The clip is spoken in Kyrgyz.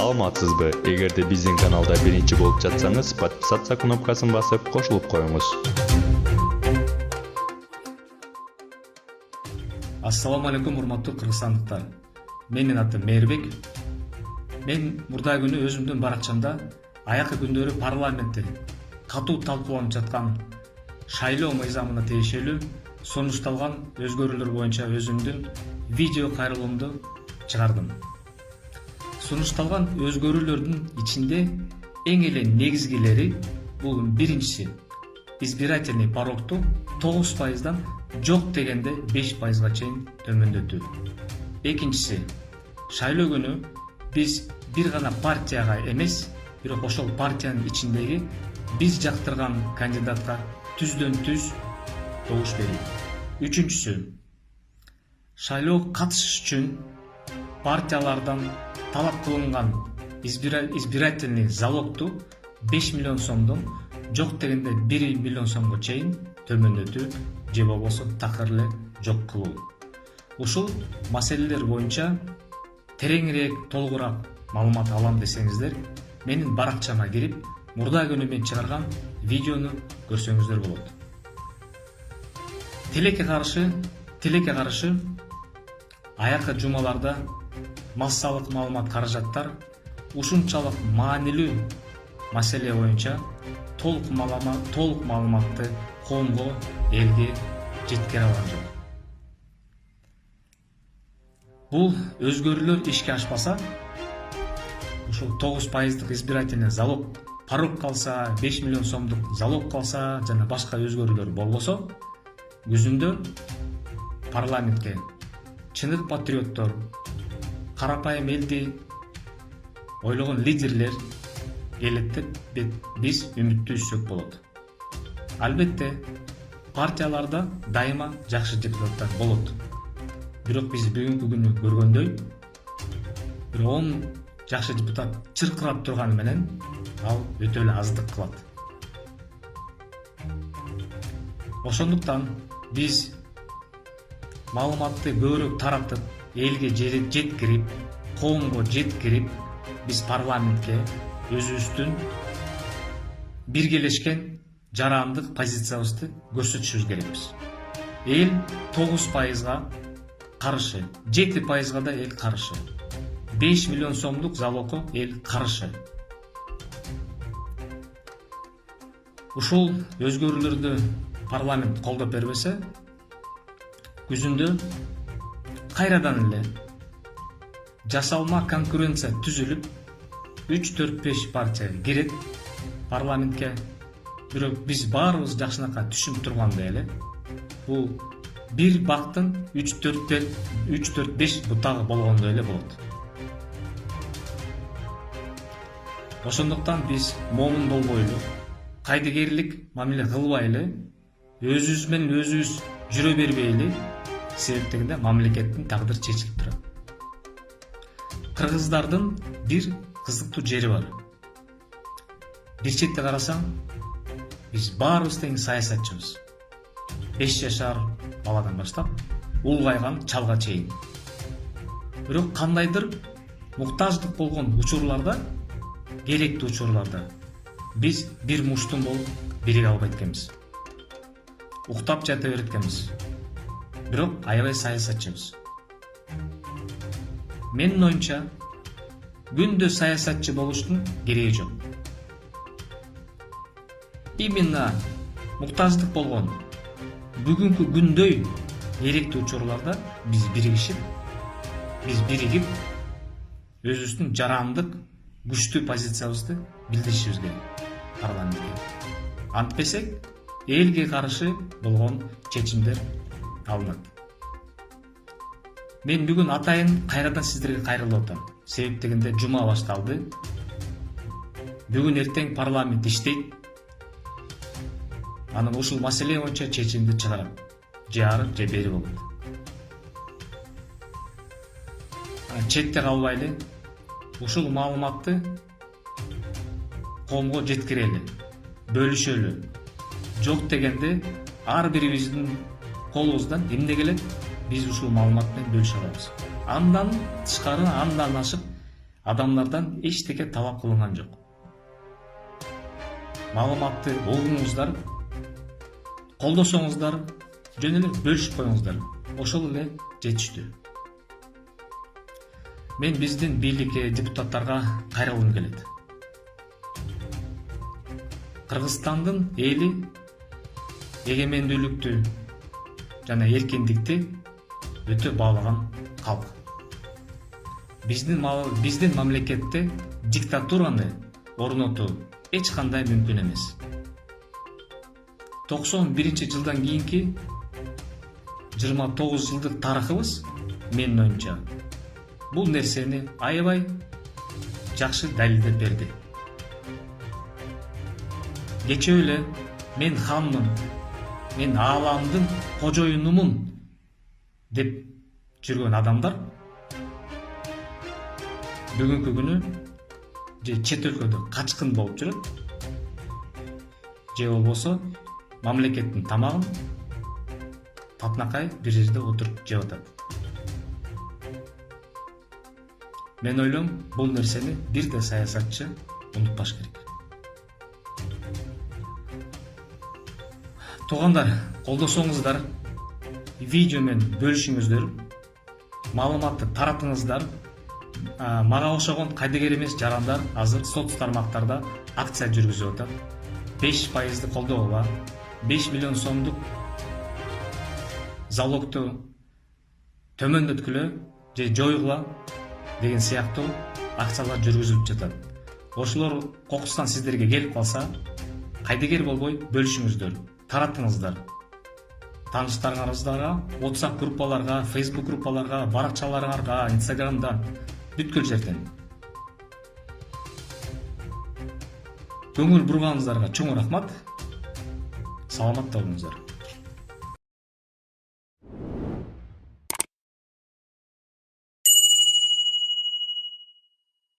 Саламатсызбы? Эгерде биздин каналда биринчи болуп жатсаңыз, подписаться кнопкасын басып, кошулуп коюңуз. Ассаламу алейкум, урматтуу кыргызстандыктар. Менин атым Мээрбек. Мен мурда күнү өзүмдүн баракчамда аякы күндөрү парламентте катуу талкууланып жаткан шайлоо мыйзамына тиешелүү сунушталган өзгөрүүлөр боюнча өзүмдүн видео кайрылуумду чыгардым. Сунушталган өзгөрүүлөрдүн ичинде эң эле негизгилери бул биринчиси избирательный порогту 9%дан жок дегенде 5%га чейин төмөндөтүү. Экинчиси шайлоо күнү биз бир гана партияга эмес, бирок ошол партиянын ичиндеги биз жактырган кандидатка түздөн түз добуш берүү. Үчүнчүсү шайлоо катышыш үчүн партиялардан талап кылынган избирательный залогту 5 миллион сомдон жок дегенде 1 миллион сомго чейин төмөндөтүү же болбосо такыр эле жок кылуу. Ушул маселелер боюнча тереңирээк, толугураак маалымат алам десеңиздер, менин баракчама кирип, мурда күнү мен чыгарган видеону көрсөңүздөр болот. Тилекке каршы аякы жумаларда массалык маалымат каражаттар ушунчалык маанилүү маселе боюнча толук маалыматты коомго, элге жеткире алган жок. Бул өзгөрүүлөр ишке ашпаса, ушул 9%дык избирательный залог порог калса, 5 миллион сомдук залог калса, жана башка өзгөрүүлөр болбосо, күзүндө парламентке чыныгы патриоттор, карапайым элди ойлогон лидерлер келет деп биз үмүттөнсөк болот. Албетте, партияларда дайыма жакшы депутаттар болот. Бирок биз бүгүнкү күнү көргөндөй, 10 жакшы депутат чыркырап турганы менен ал өтө эле аздык кылат. Ошондуктан биз маалыматты көбүрөөк таратып, элге жеткирип, коомго жеткирип, биз парламентке өзүбүздүн биргелешкен жарандык позициябызды көрсөтүшүбүз керекпиз. Эл 9%га каршы, 7%га да эл каршы. 5 миллион сомдук залогко эл каршы. Ушул өзгөрүүлөрдү парламент колдоп бербесе, күзүндө кайрадан эле жасалма конкуренция түзүлүп, 3-4-5 партия кирет парламентке. Бирок биз баарыбыз жакшынакай түшүнүп тургандай эле, бул бир бактын 3-4-5 бутагы болгондой эле болот. Ошондуктан биз момун болбойлу, кайдыгерлик мамиле кылбайлы, өзүбүз менен өзүбүз жүрө бербейли, себептегенде мамлекеттин тагдыры чечилип турат. Кыргыздардын бир кызыктуу жери бар. Бир четте карасаң, биз баарыбыз тең саясатчыбыз. 5 жашар баладан баштап, улгайган чалга чейин. Бирок кандайдыр муктаждык болгон учурларда, керектүү учурларда биз бир муштун болуп бириге албайт экенбиз. Уктап жата берет экенбиз. Бирок аябай саясатчыбыз. Менин оюмча, күндө саясатчы болуштун кереги жок. Именно муктаждык болгон бүгүнкү күндөй керектүү учурларда биз биригип, өзүбүздүн жарандык күчтүү позициябызды билдиришибиз керек парламентке. Антпесек, элге каршы болгон чечимдер алынат. Мен бүгүн атайын кайрадан сиздерге кайрылып атам. Себептегенде жума башталды. Бүгүн эртең парламент иштейт. Анан ушул маселе боюнча чечимди чыгарат. Же ары, же бери болот. Четте калбайлы, ушул маалыматты коомго жеткирели, бөлүшөлү. Жок дегенде ар бирибиздин колубуздан эмне келет, биз ушул маалымат менен бөлүшө алабыз. Андан тышкары, андан ашык адамдардан эчтеке талап кылынган жок. Маалыматты угуңуздар, колдосоңуздар, жөн эле бөлүшүп коюңуздар. Ошол эле жетиштүү. Мен биздин бийликке, депутаттарга кайрылгым келет. Кыргызстандын эли эгемендүүлүктү жана эркиндикти өтө баалаган калк. Биздин мамлекетте диктатураны орнотуу эч кандай мүмкүн эмес. 91-жылдан кийинки 29 жылдык тарыхыбыз менин оюмча бул нерсени аябай жакшы далилдеп берди. Кечээ эле мен ханмын, мен ааламдын кожоюнумун деп жүргөн адамдар бүгүнкү күнү же чет өлкөдө качкын болуп жүрөт, же болбосо мамлекеттин тамагын татынакай бир жерде отуруп жеп атат. Мен ойлойм, бул нерсени бир да саясатчы унутпаш керек. Туугандар, колдосоңуздар, видео менен бөлүшүңүздөр, маалыматты таратыңыздар. Мага окшогон кайдыгер эмес жарандар азыр соц тармактарда акция жүргүзүп атат. 5% колдоого, 5 миллион сомдук залогту төмөндөткүлө же жойгула деген сыяктуу акциялар жүргүзүлүп жатат. Ошолор кокусунан сиздерге келип калса, кайдыгер болбой бөлүшүңүздөр, таратыңыздар. Тааныштарыңыздарга, WhatsApp группаларга, Facebook группаларга, баракчаларыңарга, Instagramда бүткүл жерден. Көңүл бурганыңыздарга чоң рахмат. Саламатта болуңуздар.